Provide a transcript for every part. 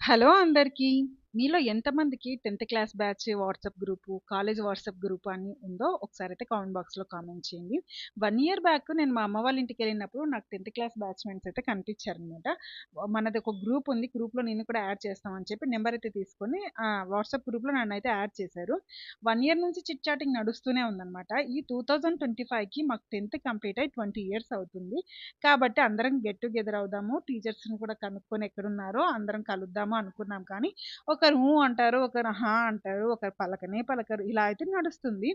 Hello అందరికీ. మీలో ఎంతమందికి 10థ్ class batch WhatsApp group, college WhatsApp group అని ఉందో ఒకసారైతే కామెంట్ బాక్స్‌లో కామెంట్ చేయండి. 1 ఇయర్ బ్యాక్ నేను మా అమ్మ వాళ్ళ ఇంటికెళ్ళినప్పుడు నాకు 10థ్ క్లాస్ బ్యాచ్‌మెంట్స్ అయితే కనిపించారనమాట. మనది ఒక గ్రూప్ ఉంది. గ్రూప్‌లో నిన్ను కూడా యాడ్ చేస్తాం అని చెప్పి నంబర్ అయితే తీసుకొని వాట్సాప్ గ్రూప్‌లో నన్నైతే యాడ్ చేశారు. 1 ఇయర్ నుంచి చిట్ చాటింగ్ నడుస్తూనే ఉందనమాట. ఈ 2025కి మాకు 10థ్ కంప్లీట్ అయ్యి 20 ఇయర్స్ అవుతుంది. కాబట్టి అందరం గెట్ టుగెదర్ అవుదాము. టీచర్స్‌ని కూడా కనుక్కొని ఎక్కడున్నారో అందరం కలుద్దాము అనుకున్నాం కానీ ఒకరు ఊ అంటారు, ఒకరు హా అంటారు, ఒకరు పలకనే పలకరు. ఇలా అయితే నడుస్తుంది.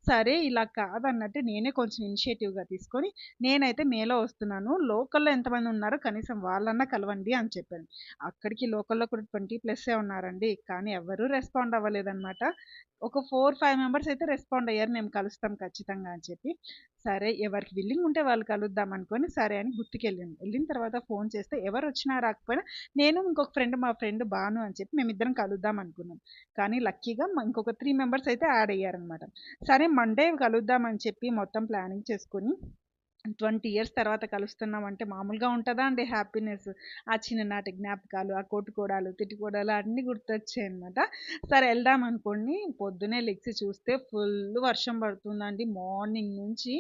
సరే ఇలా కాదన్నట్టు నేనే కొంచెం ఇనిషియేటివ్‌గా తీసుకొని నేనైతే మేలో వస్తున్నాను. లోకల్‌లో ఎంతమంది ఉన్నారో కనీసం వాళ్ళన్నా కలవండి అని చెప్పాను. అక్కడికి లోకల్‌లో కూడా 20 ప్లస్సే ఉన్నారండి. కానీ ఎవ్వరూ రెస్పాండ్ అవ్వలేదనమాట. ఒక 4, 5 మెంబర్స్ అయితే రెస్పాండ్ అయ్యారు. మేము కలుస్తాం ఖచ్చితంగా అని చెప్పి. సరే ఎవరికి విల్లింగ్ ఉంటే వాళ్ళు కలుద్దాం అనుకోని సరే అని గుర్తుకెళ్ళాను. వెళ్ళిన తర్వాత ఫోన్ చేస్తే ఎవరొచ్చినా రాకపోయినా నేను ఇంకొక ఫ్రెండ్ మా ఫ్రెండ్ భాను అని చెప్పి మేమిద్దరం కలుద్దాం అనుకున్నాం. కానీ లక్కీగా ఇంకొక 3 మెంబర్స్ అయితే యాడ్ అయ్యారనమాట. సరే మండే కలుద్దాం అని చెప్పి మొత్తం ప్లానింగ్ చేసుకొని 20 ఇయర్స్ తర్వాత కలుస్తున్నాం అంటే మామూలుగా ఉంటదా అండి హ్యాపీనెస్. ఆ చిన్ననాటి జ్ఞాపకాలు, ఆ కొట్టుకోవడాలు, తిట్టుకోవడాలు అన్నీ గుర్తొచ్చాయనమాట. సరే ఎళ్దాం అనుకోని పొద్దున్నే లెగిసి చూస్తే ఫుల్ వర్షం పడుతుందండి. మార్నింగ్ నుంచి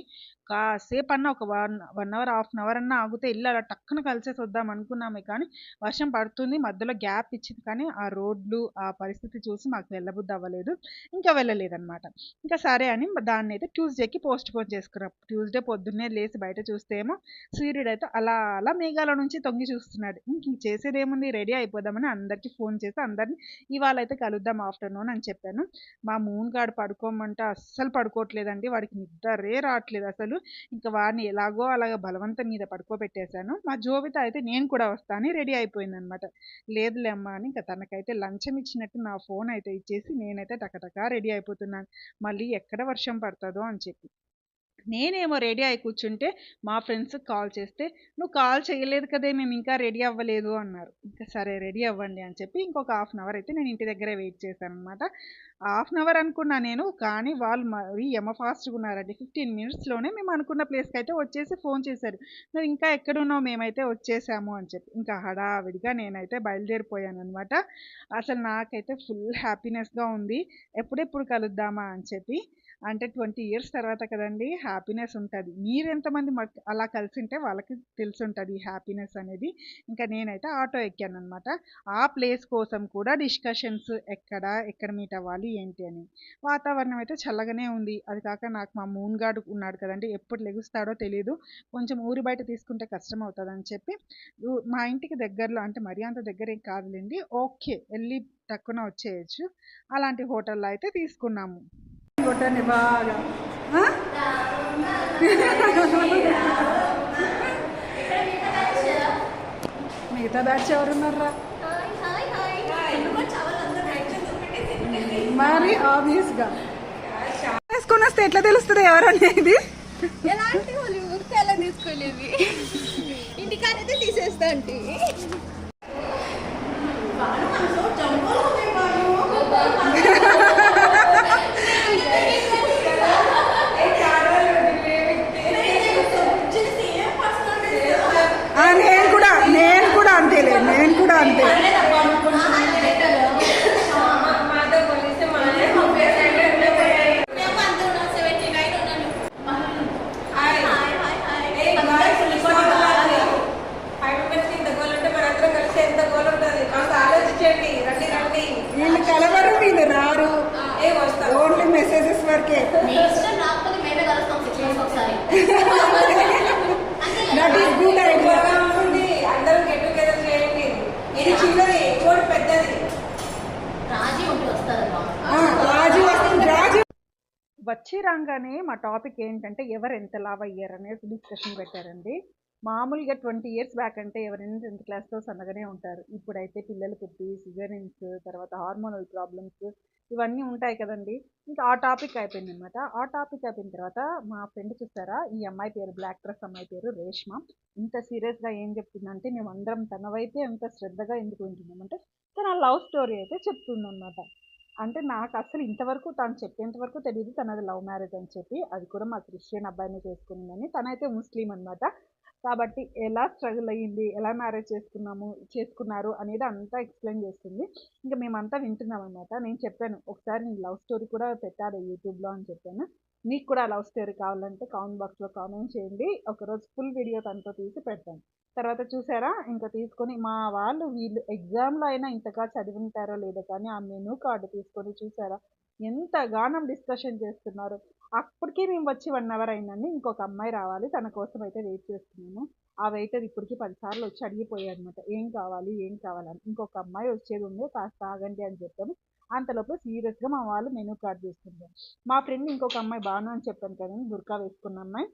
కాసేపన్నా ఒక 1 అవర్, హాఫ్ అన్ అవర్ అన్నా ఆగితే ఎళ్లి అలా టక్కున కలిసేసి వద్దాం అనుకున్నామే కానీ వర్షం పడుతుంది. మధ్యలో గ్యాప్ ఇచ్చింది కానీ ఆ రోడ్లు, ఆ పరిస్థితి చూసి మాకు వెళ్ళబుద్ధి అవ్వలేదు. ఇంకా వెళ్ళలేదనమాట. ఇంకా సరే అని దాన్నైతే ట్యూస్‌డేకి పోస్ట్‌పోన్ చేసుకున్నాం. ట్యూస్‌డే పొద్దున్నే లేసి బయట చూస్తే ఏమో సూర్యుడైతే అలా అలా మేఘాల నుంచి తొంగి చూస్తున్నాడు. ఇంక చేసేదేముంది రెడీ అయిపోదామని అందరికీ ఫోన్ చేసి అందరిని ఇవాళైతే కలుద్దాం ఆఫ్టర్‌నూన్ అని చెప్పాను. మా మూన్ గాడు పడుకోమంటే అస్సలు పడుకోవట్లేదండి. వాడికి నిద్రే రావట్లేదు అసలు. ఇంక వాడిని ఎలాగో అలాగ బలవంతం మీద పడుకోబెట్టేశాను. మా జోవిత అయితే నేను కూడా వస్తా అని రెడీ అయిపోయిందనమాట. లేదులే అమ్మ అని ఇంక తనకైతే లంచం ఇచ్చినట్టు నా ఫోన్ అయితే ఇచ్చేసి నేనైతే టకటకా రెడీ అయిపోతున్నాను. మళ్ళీ ఎక్కడ వర్షం పడతదో అని చెప్పి. నేనేమో రెడీ అయి కూర్చుంటే మా ఫ్రెండ్స్ కాల్ చేస్తే నువ్వు కాల్ చేయలేదు కదే మేము ఇంకా రెడీ అవ్వలేదు అన్నారు. ఇంకా సరే రెడీ అవ్వండి అని చెప్పి ఇంకొక హాఫ్ అన్ అవర్ అయితే నేను ఇంటి దగ్గరే వెయిట్ చేశాను అనమాట. హాఫ్ అన్ అవర్ అనుకున్నా నేను కానీ వాళ్ళు మరీ ఎమ ఫాస్ట్గా ఉన్నారండి. 15 మినిట్స్లోనే మేము అనుకున్న ప్లేస్కి అయితే వచ్చేసి ఫోన్ చేశారు. నువ్వు ఇంకా ఎక్కడున్నావు మేమైతే వచ్చేసాము అని చెప్పి ఇంకా హడావిడిగా నేనైతే బయలుదేరిపోయాను అనమాట. అసలు నాకైతే ఫుల్ హ్యాపీనెస్గా ఉంది. ఎప్పుడెప్పుడు కలుద్దామా అని చెప్పి. అంటే 20 ఇయర్స్ తర్వాత కదండీ హ్యాపీనెస్ ఉంటది. మీరెంతమంది అలా కలిసుంటే వాళ్ళకి తెలిసుంటది ఈ హ్యాపీనెస్ అనేది. ఇంకా నేనైతే ఆటో ఎక్కాననమాట. ఆ ప్లేస్ కోసం కూడా డిస్కషన్స్ ఎక్కడ మీట్ అవ్వాలి ఏంటి అని. వాతావరణం అయితే చల్లగానే ఉంది. అది కాక నాకు మా మూన్ గాడు ఉన్నాడు కదండీ! ఎప్పుడు లెగుస్తాడో తెలీదు. కొంచెం ఊరి బయట తీసుకుంటే కష్టం అవుతదని చెప్పి మా ఇంటికి దగ్గరలో అంటే మరీ అంత దగ్గరేం కాదులెండి. ఓకే. ఎళ్లి టక్కున వచ్చేయొచ్చు. అలాంటి హోటల్‌లో అయితే తీసుకున్నాము. కొట్టండి బాగా ఆ? మిగతా బ్యాచ్ ఎవరున్నారా మరి ఆబ్వియస్గా వేసుకొని వస్తే ఎట్లా తెలుస్తుంది ఎవరనేది. ఎలాంటి వాళ్ళు ఊరికే ఎలా తీసుకోలేదు ఇంటికాడైతే తీసేస్తా అంటే నేను కూడా అంతేలే నేను కూడా అంతే. వీళ్ళు కలవరు వీళ్ళు రారు ఓన్లీ మెసేజెస్ వరకే. That is good idea. అందరం గెట్ టుగెదర్ చేయండి. ఇది చిన్నది ఇంకోటి పెద్దది. రాజు వచ్చి రాగానే మా టాపిక్ ఏంటంటే ఎవరు ఎంత లావ్ అయ్యారు అనేది డిస్కషన్ పెట్టారండి. మామూలుగా 20 ఇయర్స్ బ్యాక్ అంటే ఎవరైనా 10th క్లాస్‌తో సన్నగానే ఉంటారు. ఇప్పుడైతే పిల్లలు పుట్టి సిజేరియన్స్ తర్వాత హార్మోనల్ ప్రాబ్లమ్స్ ఇవన్నీ ఉంటాయి కదండీ! ఇంకా ఆ టాపిక్ అయిపోయిందనమాట. ఆ టాపిక్ అయిపోయిన తర్వాత మా ఫ్రెండ్ చూసారా ఈ అమ్మాయి పేరు బ్లాక్ డ్రెస్ అమ్మాయి పేరు రేష్మ. ఇంత సీరియస్‌గా ఏం చెప్తుందంటే మేమందరం తన వైపే అంత శ్రద్ధగా ఎందుకు వింటున్నామంటే తన లవ్ స్టోరీ అయితే చెప్తుందనమాట. అంటే నాకు అసలు ఇంతవరకు తను చెప్పేంత వరకు తెలీదు తనది లవ్ మ్యారేజ్ అని చెప్పి. అది కూడా మా క్రిస్టియన్ అబ్బాయిని చేసుకుందని. తనైతే ముస్లిం అనమాట. కాబట్టి ఎలా స్ట్రగుల్ అయ్యింది, ఎలా మ్యారేజ్ చేసుకున్నారు అనేది అంతా ఎక్స్‌ప్లెయిన్ చేస్తుంది. ఇంక మేమంతా వింటున్నామనమాట. నేను చెప్పాను, "ఒకసారి నీ లవ్ స్టోరీ కూడా పెట్టాలి యూట్యూబ్‌లో" అని చెప్పాను. మీకు కూడా లవ్ స్టోరీ కావాలంటే కామెంట్ బాక్స్‌లో కామెంట్ చేయండి. ఒకరోజు ఫుల్ వీడియో తనతో తీసి పెడతాను. తర్వాత చూసారా, ఇంక తీసుకొని మా వాళ్ళు వీళ్ళు ఎగ్జామ్‌లో అయినా ఇంతగా చదివుంటారో లేదో కానీ ఆ మెనూ కార్డ్ తీసుకొని చూసారా ఎంతగానం డిస్కషన్ చేస్తున్నారు. అప్పటికే మేము వచ్చి 1 అవర్ అయిందండి. ఇంకొక అమ్మాయి రావాలి. తన కోసం అయితే వెయిట్ చేస్తున్నాము. ఆ వెయిటర్ ఇప్పటికి 10 సార్లు వచ్చి అడిగిపోయాడనమాట. ఏం కావాలి? ఏం కావాలని. ఇంకొక అమ్మాయి వచ్చేది ఉంది. కాస్త ఆగండి అని చెప్పాము. అంతలోపు సీరియస్‌గా మా వాళ్ళు మెనూ కార్డ్ చూస్తున్నారు. మా ఫ్రెండ్ ఇంకొక అమ్మాయి బాను అని చెప్పాను కదండీ! బుర్కా వేసుకున్న అమ్మాయి.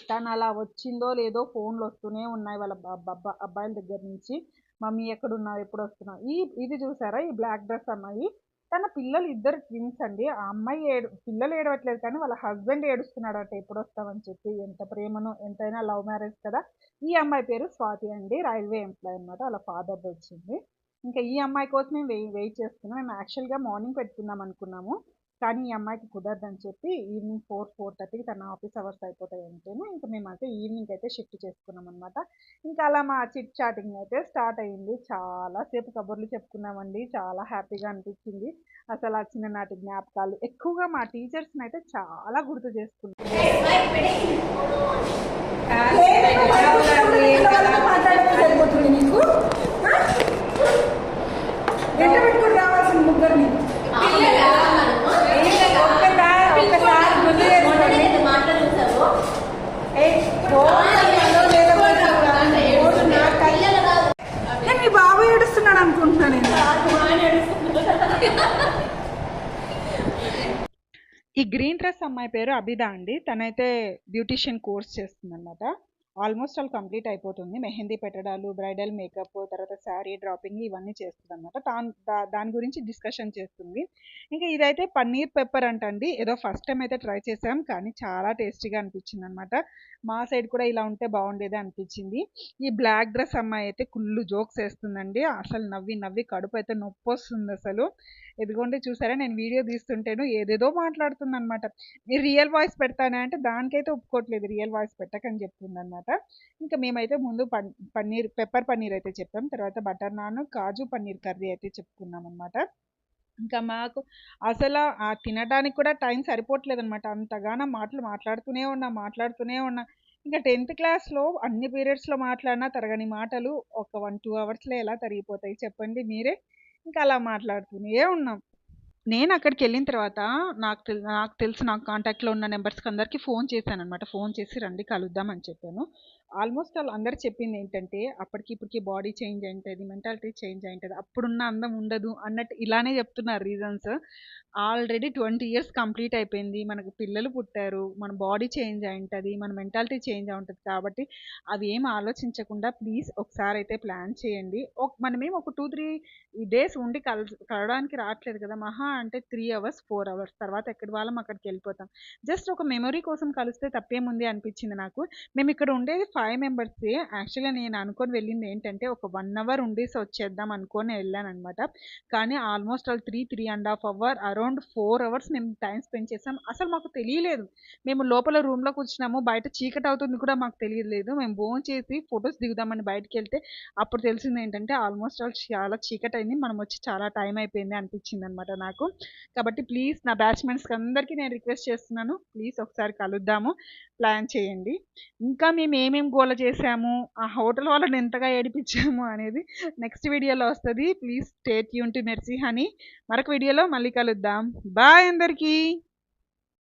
తను అలా వచ్చిందో లేదో ఫోన్‌లు వస్తూనే ఉన్నాయి వాళ్ళ అబ్బాయిల దగ్గర నుంచి. మమ్మీ ఎక్కడున్నావు? ఎప్పుడొస్తున్నావు? ఇది చూసారా ఈ బ్లాక్ డ్రెస్ అమ్మాయి. తన పిల్లలు ఇద్దరు ట్విన్స్ అండి. ఆ అమ్మాయి పిల్లలు ఏడవట్లేదు కానీ వాళ్ళ హస్బెండ్ ఏడుస్తున్నాడట ఎప్పుడొస్తావని చెప్పి. ఎంత ప్రేమనో, ఎంతైనా లవ్ మ్యారేజ్ కదా! ఈ అమ్మాయి పేరు స్వాతి అండి. రైల్వే ఎంప్లాయీ అనమాట. వాళ్ళ ఫాదర్‌ది వచ్చింది. ఇంకా ఈ అమ్మాయి కోసం మేము వెయిట్ చేస్తున్నాం. మేము యాక్చువల్‌గా మార్నింగ్ పెట్టుకుందాం అనుకున్నాము. కానీ ఈ అమ్మాయికి కుదరదని చెప్పి ఈవినింగ్ 4:30కి తన ఆఫీస్ అవర్స్ అయిపోతాయంటేనే ఇంక మేమైతే ఈవినింగ్ అయితే షిఫ్ట్ చేసుకున్నాం అనమాట. ఇంకా అలా మా చిట్ చాటింగ్ అయితే స్టార్ట్ అయింది. చాలా సేపు కబుర్లు చెప్పుకున్నామండి. చాలా హ్యాపీగా అనిపించింది. అసలు ఆ చిన్ననాటి జ్ఞాపకాలు ఎక్కువగా మా టీచర్స్ని అయితే చాలా గుర్తు చేసుకున్నాం. సరిపోతుంది నీకు ఎంత పెట్టుకుని రావాల్సిన ముగ్గురిని మీ బాబు ఏడుస్తున్నాడు అనుకుంటున్నాను నేను. ఈ గ్రీన్ డ్రెస్ అమ్మాయి పేరు అబిదా అండి. తనైతే బ్యూటీషియన్ కోర్స్ చేస్తుందన్నమాట. ఆల్మోస్ట్ ఆల్ కంప్లీట్ అయిపోతుంది. మెహందీ పెట్టడాలు, బ్రైడల్ మేకప్, తర్వాత శారీ డ్రాపింగ్ ఇవన్నీ చేస్తుందన్నమాట. దాని గురించి డిస్కషన్ చేస్తుంది. ఇంకా ఇదైతే పన్నీర్ పెప్పర్ అంటండి. ఏదో ఫస్ట్ టైం అయితే ట్రై చేసాం కానీ చాలా టేస్టీగా అనిపించిందనమాట. మా సైడ్ కూడా ఇలా ఉంటే బాగుండేది అనిపించింది. ఈ బ్లాక్ డ్రెస్ అమ్మాయి అయితే కుళ్ళు జోక్స్ వేస్తుందండి. అసలు నవ్వి నవ్వి కడుపు అయితే నొప్పి వస్తుంది అసలు. ఇదిగోండి చూసారా, నేను వీడియో తీస్తుంటేను ఏదేదో మాట్లాడుతుందనమాట. మీరు రియల్ వాయిస్ పెడతానే అంటే దానికైతే ఒప్పుకోవట్లేదు. రియల్ వాయిస్ పెట్టకని చెప్తుందనమాట. ఇంకా మేమైతే ముందు పెప్పర్ పన్నీర్ అయితే చెప్పాం. తర్వాత బటర్ నాన్, కాజు పన్నీర్ కర్రీ అయితే చెప్పుకున్నాం అనమాట. ఇంకా మాకు అసలు ఆ తినడానికి కూడా టైం సరిపోవట్లేదనమాట. అంతగానో మాట్లాడుతూనే ఉన్నా. ఇంకా 10th క్లాస్‌లో అన్ని పీరియడ్స్‌లో మాట్లాడినా తరగని మాటలు ఒక 1, 2 అవర్స్‌లో ఎలా తరిగిపోతాయి చెప్పండి మీరే. ఇంకా అలా మాట్లాడుతూనే ఉన్నాం. నేను అక్కడికెళ్ళిన తర్వాత నాకు తెలిసి నాకు కాంటాక్ట్‌లో ఉన్న నంబర్స్‌కి అందరికి ఫోన్ చేశాననమాట. ఫోన్ చేసి రండి కలుద్దాం అని చెప్పాను. ఆల్మోస్ట్ ఆల్ అందరూ చెప్పిందేంటంటే, అప్పటికి ఇప్పటికి బాడీ చేంజ్ అయింటది, మెంటాలిటీ చేంజ్ అయింటది, అప్పుడున్న అందం ఉండదు అన్నట్టు ఇలానే చెప్తున్నారు రీజన్స్. ఆల్రెడీ 20 ఇయర్స్ కంప్లీట్ అయిపోయింది. మనకు పిల్లలు పుట్టారు. మన బాడీ చేంజ్ అయింటది. మన మెంటాలిటీ చేంజ్ అయుంటది కాబట్టి అవి ఏమి ఆలోచించకుండా ప్లీజ్ ఒకసారైతే ప్లాన్ చేయండి. మనమేం ఒక 2, 3 డేస్ ఉండి కలవడానికి రావట్లేదు కదా! మహా అంటే 3 అవర్స్, 4 అవర్స్ తర్వాత ఎక్కడి వాళ్ళం అక్కడికెళ్ళిపోతాం. జస్ట్ ఒక మెమరీ కోసం కలిస్తే తప్పేముంది అనిపించింది నాకు. మేమిక్కడ ఉండేది 5 మెంబర్సే. యాక్చువల్‌గా నేను అనుకోని వెళ్ళింది ఏంటంటే ఒక 1 అవర్ ఉండేసి వచ్చేద్దాం అనుకోని వెళ్ళాననమాట. కానీ almost all 3.5 hour around 4 hours మేము టైమ్ స్పెండ్ చేసాం. అసలు మాకు తెలియలేదు. మేము లోపల రూమ్‌లో కూర్చున్నాము. బయట చీకటవుతుంది కూడా మాకు తెలియలేదు. మేము భోంచేసి ఫోటోస్ దిగుదామని బయటికెళ్తే అప్పుడు తెలిసిందేంటంటే ఆల్మోస్ట్ ఆల్ చాలా చీకటయింది. మనం వచ్చి చాలా టైం అయిపోయింది అనిపించిందనమాట నాకు. కాబట్టి ప్లీజ్ నా బ్యాచ్‌మెంట్స్‌కి అందరికీ నేను రిక్వెస్ట్ చేస్తున్నాను. ప్లీజ్ ఒకసారి కలుద్దాము. ప్లాన్ చేయండి. ఇంకా మేము ఏమేం గోల చేసాము, ఆ హోటల్ వాళ్ళని ఎంతగా ఏడిపించాము అనేది నెక్స్ట్ వీడియోలో వస్తది. Please stay tune to mercy honey. మరొక వీడియోలో మళ్ళీ కలుద్దాం. బాయ్ అందరికీ.